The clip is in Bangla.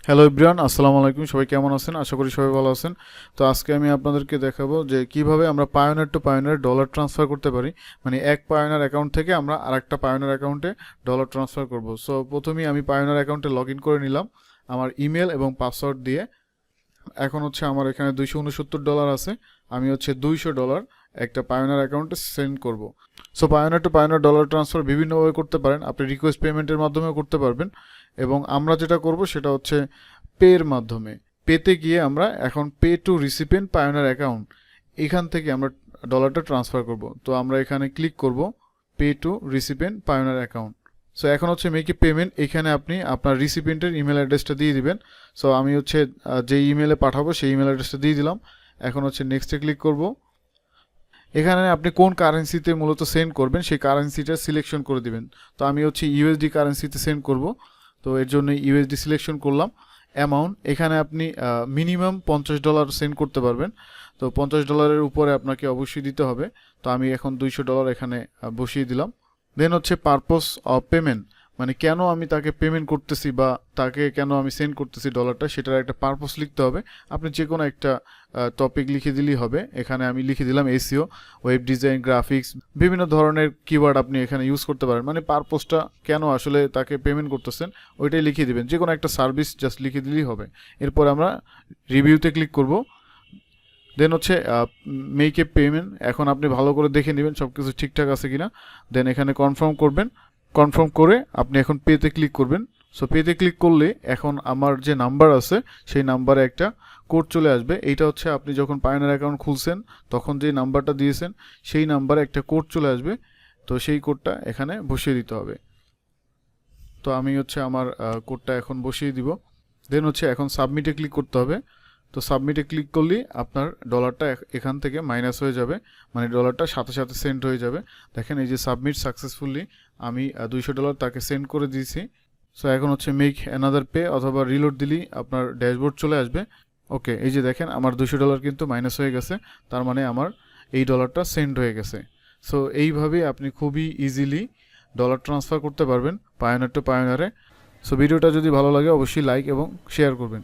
হ্যালো এভরিওয়ান, আসসালামু আলাইকুম। সবাই কেমন আছেন? আশা করি সবাই ভালো আছেন। তো আজকে আমি আপনাদেরকে দেখাবো যে কিভাবে আমরা Payoneer to Payoneer dollar transfer করতে পারি। মানে এক পায়োনিয়ার অ্যাকাউন্ট থেকে আমরা আরেকটা পায়োনিয়ার অ্যাকাউন্টে ডলার ট্রান্সফার করব। সো প্রথমেই আমি পায়োনিয়ার অ্যাকাউন্টে লগ ইন করে নিলাম আমার ইমেল এবং পাসওয়ার্ড দিয়ে। এখন হচ্ছে আমার এখানে $269 আছে। আমি হচ্ছে $200 একটা পায়োনিয়ার অ্যাকাউন্টে সেন্ড করব। So Payoneer to Payoneer dollar transfer বিভিন্নভাবে করতে পারেন। আপনি রিকোয়েস্ট পেমেন্টের মাধ্যমেও করতে পারবেন, এবং আমরা যেটা করব সেটা হচ্ছে পের মাধ্যমে। পেতে গিয়ে আমরা এখন pay to recipient pioneer account, এখান থেকে আমরা ডলারটা ট্রান্সফার করব। তো আমরা এখানে ক্লিক করব pay to recipient pioneer account. So এখন হচ্ছে মেক এ পেমেন্ট। এখানে আপনি আপনার রিসিপিয়েন্টের ইমেল অ্যাড্রেসটা দিয়ে দিবেন। সো আমি হচ্ছে যে ইমেলে পাঠাবো সেই ইমেল অ্যাড্রেসটা দিয়ে দিলাম। এখন হচ্ছে নেক্সটে ক্লিক করব। এখানে আপনি কোন কারেন্সিতে মূলত সেন্ড করবেন সেই কারেন্সিটা সিলেকশন করে দিবেন। তো আমি হচ্ছে ইউএসডি কারেন্সিতে সেন্ড করব। তো এর জন্য ইউএসডি সিলেকশন করলাম। অ্যামাউন্ট এখানে আপনি মিনিমাম $50 সেন্ড করতে পারবেন। তো $50 উপরে আপনাকে অবশ্যই দিতে হবে। তো আমি এখন $200 এখানে বসিয়ে দিলাম। দেন হচ্ছে পারপস অফ পেমেন্ট, মানে কেন আমি তাকে পেমেন্ট করতেছি বা তাকে কেন আমি সেন্ড করতেছি ডলারটা, সেটার একটা পারপস লিখতে হবে। আপনি যে কোনো একটা টপিক লিখে দিলেই হবে। এখানে আমি লিখে দিলাম এসইও, ওয়েব ডিজাইন, গ্রাফিক্স, বিভিন্ন ধরনের কিওয়ার্ড আপনি এখানে ইউজ করতে পারেন। মানে পারপসটা কেন আসলে তাকে পেমেন্ট করতেছেন ওইটাই লিখে দিবেন। যে কোনো একটা সার্ভিস জাস্ট লিখে দিলেই হবে। এরপর আমরা রিভিউতে ক্লিক করব। দেন হচ্ছে মেক এ পেমেন্ট। এখন আপনি ভালো করে দেখে নেবেন সব কিছু ঠিকঠাক আছে কিনা। দেন এখানে কনফার্ম করবেন। কনফার্ম করে আপনি এখন পেতে ক্লিক করবেন। সো পেতে ক্লিক করলে এখন আমার যে নাম্বার আছে সেই নাম্বারে একটা কোড চলে আসবে। এইটা হচ্ছে আপনি যখন পায়োনিয়ার অ্যাকাউন্ট খুলছেন তখন যে নাম্বারটা দিয়েছেন সেই নাম্বারে একটা কোড চলে আসবে। তো সেই কোডটা এখানে বসিয়ে দিতে হবে। তো আমি হচ্ছে আমার কোডটা এখন বসিয়ে দিব। দেন হচ্ছে এখন সাবমিটে ক্লিক করতে হবে। তো সাবমিটে ক্লিক করলেই আপনার ডলারটা এখান থেকে মাইনাস হয়ে যাবে, মানে ডলারটা সাথে সাথে সেন্ড হয়ে যাবে। দেখেন এই যে সাবমিট সাকসেসফুলি, আমি $200 তাকে সেন্ড করে দিয়েছি। সো এখন হচ্ছে মেক অ্যানাদার পে অথবা রিলোড দিলেই আপনার ড্যাশবোর্ড চলে আসবে। ওকে, এই যে দেখেন আমার $200 কিন্তু মাইনাস হয়ে গেছে, তার মানে আমার এই ডলারটা সেন্ড হয়ে গেছে। সো এইভাবে আপনি খুবই ইজিলি ডলার ট্রান্সফার করতে পারবেন পায়োনিয়ার টু পায়োনিয়ারে। সো ভিডিওটা যদি ভালো লাগে অবশ্যই লাইক এবং শেয়ার করবেন।